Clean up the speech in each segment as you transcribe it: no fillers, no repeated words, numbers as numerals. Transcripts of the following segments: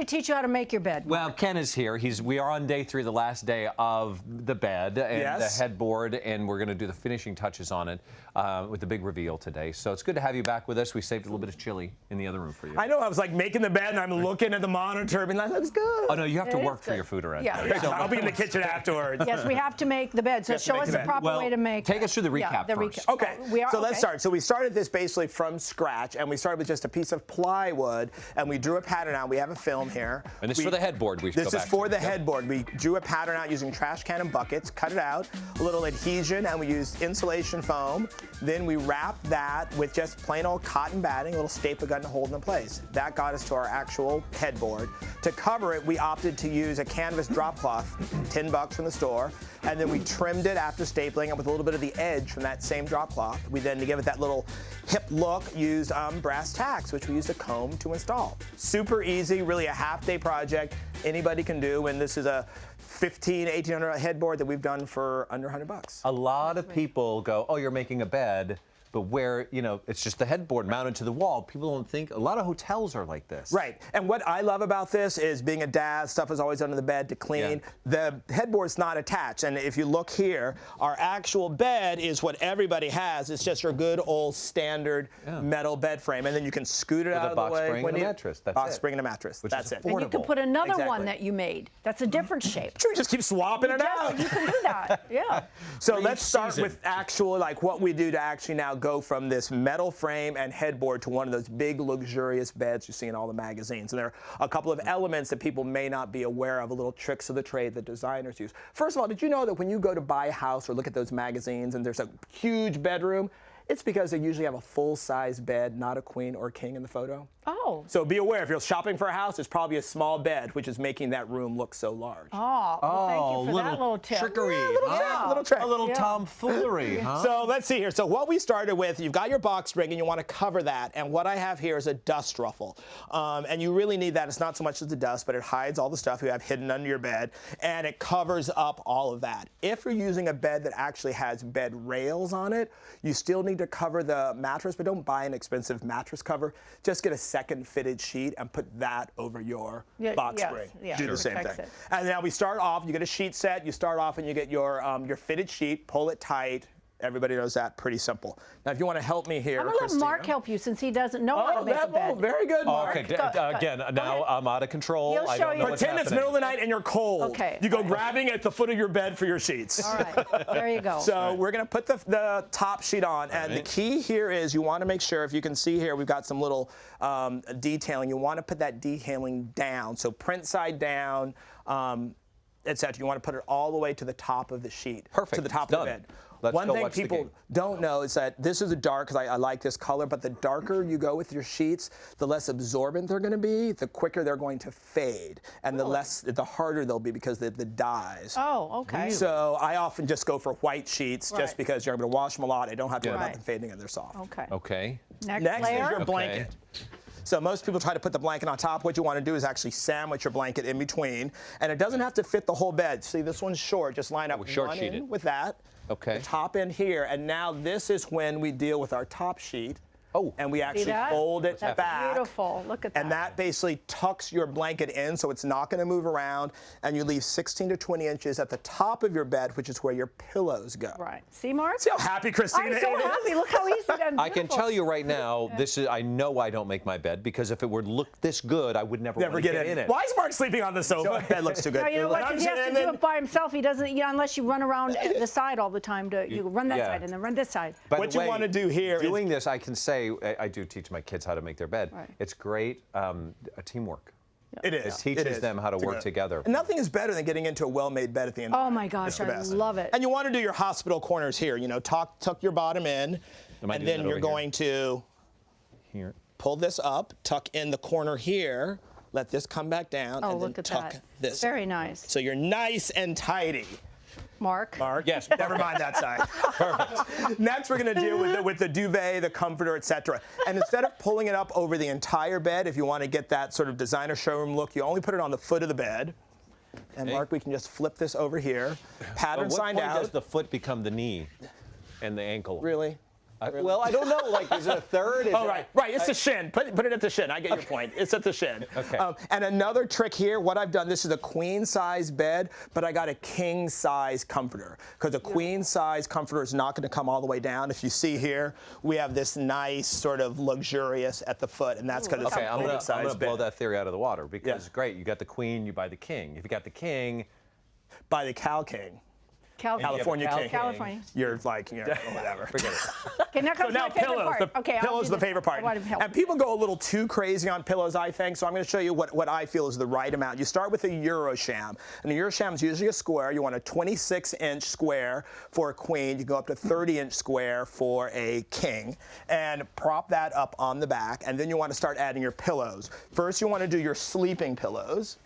to teach you how to make your bed. Well, Ken is here. We are on day 3, the last day of the bed and the headboard, and we're going to do the finishing touches on it with the big reveal today. So it's good to have you back with us. We saved a little bit of chili in the other room for you. I know. I was like making the bed, and I'm looking at the monitor, and that looks good. Oh no, you have to work for your food already. Yeah. So I'll be in the kitchen afterwards. Yes, we have to make the bed. So show us the proper way to make. Take us through the recap first. Okay. So let's start. So we started this basically from scratch, and we started with just a piece of plywood, and we drew a pattern out. We have a film here. And this is for the headboard. This is for the headboard. We drew a pattern out using trash can and buckets, cut it out, a little adhesion, and we used insulation foam. Then we wrapped that with just plain old cotton batting, a little stapler gun to hold it in place. That got us to our actual headboard. To cover it, we opted to use a canvas drop cloth, $10 from the store, and then we trimmed it after stapling it with a little bit of the edge from that same drop cloth. We then, to give it that little hip look, used brass tacks, which we used a comb to install. Super easy, really a half-day project. Anybody can do, and this is a $1,500, $1,800 headboard that we've done for under $100. A lot of people go, oh, you're making a bed, but where, it's just the headboard mounted to the wall. People don't think, a lot of hotels are like this. Right, and what I love about this is being a dad, stuff is always under the bed to clean. Yeah. The headboard's not attached, and if you look here, our actual bed is what everybody has. It's just your good old standard metal bed frame, and then you can scoot it out of the way. Box spring and a mattress, that's box it. spring and a mattress, that's it. And you can put another one that you made. That's a different shape. Sure, you just keep swapping it out. You can do that, yeah. So let's start with actual, what we do to actually now go from this metal frame and headboard to one of those big luxurious beds you see in all the magazines. And there are a couple of elements that people may not be aware of, little tricks of the trade that designers use. First of all, did you know that when you go to buy a house or look at those magazines and there's a huge bedroom, it's because they usually have a full-size bed, not a queen or king in the photo? Oh. So be aware, if you're shopping for a house, it's probably a small bed, which is making that room look so large. Oh, well, thank you for that little tip. Trickery. Yeah, little trick. A little tomfoolery, huh? So let's see here. So what we started with, you've got your box spring and you want to cover that. And what I have here is a dust ruffle. And you really need that. It's not so much as the dust, but it hides all the stuff you have hidden under your bed. And it covers up all of that. If you're using a bed that actually has bed rails on it, you still need to cover the mattress, but don't buy an expensive mattress cover. Just get a second fitted sheet and put that over your box spring. Yeah, do the same thing. And now we start off, you get a sheet set, you start off and you get your fitted sheet, pull it tight. Everybody knows that, pretty simple. Now, if you want to help me here, I'm going to let Mark help you since he doesn't know how to make a bed. Very good, Mark. Okay, again, now I'm out of control. He'll show you. Pretend it's middle of the night and you're cold. Okay. You go grabbing at the foot of your bed for your sheets. All right, there you go. So we're going to put the top sheet on, and the key here is you want to make sure, if you can see here, we've got some little detailing. You want to put that detailing down, so print side down, etc. You want to put it all the way to the top of the sheet. Perfect. To the top of the bed. One thing people don't know is that this is a dark, because I like this color, but the darker you go with your sheets, the less absorbent they're going to be, the quicker they're going to fade, and the harder they'll be because of the dyes. Oh, okay. So I often just go for white sheets just because you're going to wash them a lot. I don't have to worry about them fading and they're soft. Okay. Okay. Next layer? Is your blanket. So most people try to put the blanket on top. What you want to do is actually sandwich your blanket in between. And it doesn't have to fit the whole bed. See, this one's short. Just line up one end with that. Okay. The top end here. And now this is when we deal with our top sheet. Oh. And we actually fold it back. That's beautiful. Look at that. And that basically tucks your blanket in so it's not going to move around. And you leave 16 to 20 inches at the top of your bed, which is where your pillows go. Right. See, Mark? See how happy Christina is? I'm so happy. Look how easy that is. I can tell you right now, I know I don't make my bed, because if it were look this good, I would never want to get in it. Why is Mark sleeping on the sofa? Bed looks too good. No, you know what? He has to do it by himself. He doesn't, unless you run around the side all the time. You run that side and then run this side. What you want to do here is doing this, I can say, I do teach my kids how to make their bed. Right. It's great teamwork. It is. It teaches them how to work together. And nothing is better than getting into a well-made bed at the end. Oh my gosh, I love it. And you want to do your hospital corners here. Tuck your bottom in, and then you're going to pull this up, tuck in the corner here, let this come back down, and then tuck this. Very nice. So you're nice and tidy. Mark? Yes. Never mind that side. Perfect. Next, we're going to deal with the duvet, the comforter, etc. And instead of pulling it up over the entire bed, if you want to get that sort of designer showroom look, you only put it on the foot of the bed. And Mark, we can just flip this over here. Pattern signed out. At what point does the foot become the knee and the ankle? Really? Well, I don't know. Like, is it a third? Is Oh, right. It's the shin. Put it at the shin. I get your point. It's at the shin. Okay. And another trick here, what I've done, this is a queen size bed, but I got a king size comforter because a queen size comforter is not going to come all the way down. If you see here, we have this nice sort of luxurious at the foot, and that's because it's Okay, a I'm queen gonna size blow bed. that theory out of the water because great, you got the queen, you buy the king. If you got the king, By the Cal King. California Cal King. California. You're like, whatever. forget it. Okay, now So comes now my favorite pillows. part. Okay, Pillows the favorite part. And people go a little too crazy on pillows, I think. So I'm going to show you what I feel is the right amount. You start with a Eurosham. And a Eurosham is usually a square. You want a 26-inch square for a queen. You go up to 30-inch square for a king. And prop that up on the back. And then you want to start adding your pillows. First, you want to do your sleeping pillows.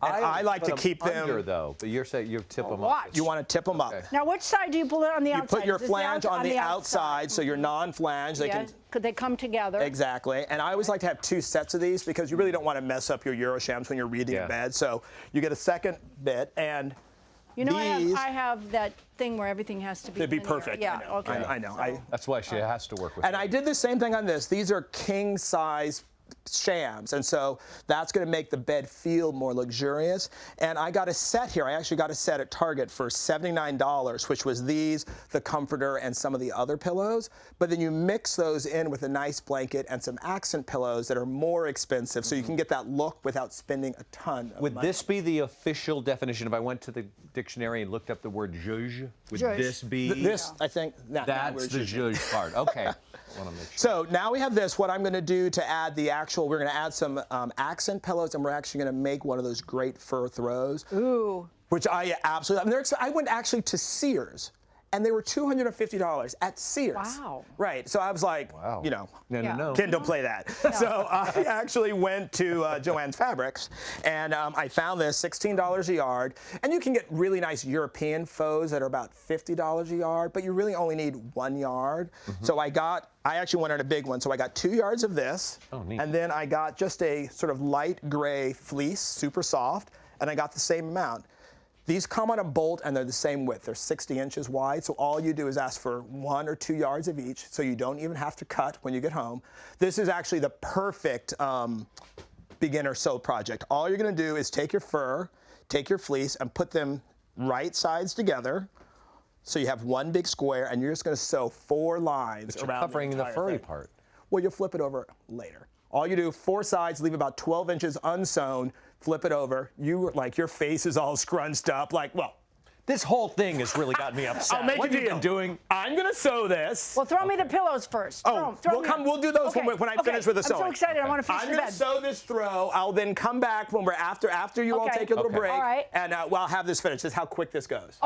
And I like to keep them under, though. But you're saying you tip them watch. up. You want to tip them up. Now, which side do you pull it on the outside? You put your Is this flange on the outside, so your non-flange, they can. Could they come together? Exactly. And I always like to have two sets of these because you really don't want to mess up your Euroshams when you're reading in bed. So you get a second bit, and You know, these, I have that thing where everything has to be It'd be linear. perfect. Yeah, I know. okay. I know. That's why she has to work with And it. I did the same thing on this. These are king size shams, and so that's going to make the bed feel more luxurious. And I got a set here. I actually got a set at Target for $79, which was these, the comforter, and some of the other pillows. But then you mix those in with a nice blanket and some accent pillows that are more expensive, so you can get that look without spending a ton of Would money. this be the official definition? If I went to the dictionary and looked up the word zhuzh, would Zhuzh. this be? This, I think, That's the zhuzh part. Okay. I want to make sure. So now we have this. What I'm going to do to add the actual, we're going to add some accent pillows, and we're actually going to make one of those great fur throws. Ooh. Which I absolutely, I went actually to Sears, and they were $250 at Sears. Wow. Right. So I was like, Wow. you know. No. Ken, don't play that. So I actually went to Joann's Fabrics, and I found this $16 a yard. And you can get really nice European faux that are about $50 a yard, but you really only need 1 yard. So I actually went on a big one. So I got 2 yards of this, neat. and then I got just a sort of light gray fleece, super soft, and I got the same amount. These come on a bolt, and they're the same width. They're 60 inches wide, so all you do is ask for 1 or 2 yards of each, so you don't even have to cut when you get home. This is actually the perfect beginner sew project. All you're going to do is take your fur, take your fleece, and put them right sides together, so you have one big square, and you're just going to sew 4 lines You're around covering the entire furry thing. part. Well, you'll flip it over later. All you do, 4 sides, leave about 12 inches unsewn, flip it over. Your face is all scrunched up, like, well. This whole thing has really got me upset. I'll make what a have you deal. been doing? I'm gonna sew this. Well, throw me the pillows first. Oh, we'll do those when I finish with the sewing. I'm so excited. I want to finish I'm the gonna bed. sew this throw. I'll then come back when we're after you all Okay. take a little Okay. break, All right. and I'll have this finished. This is how quick this goes.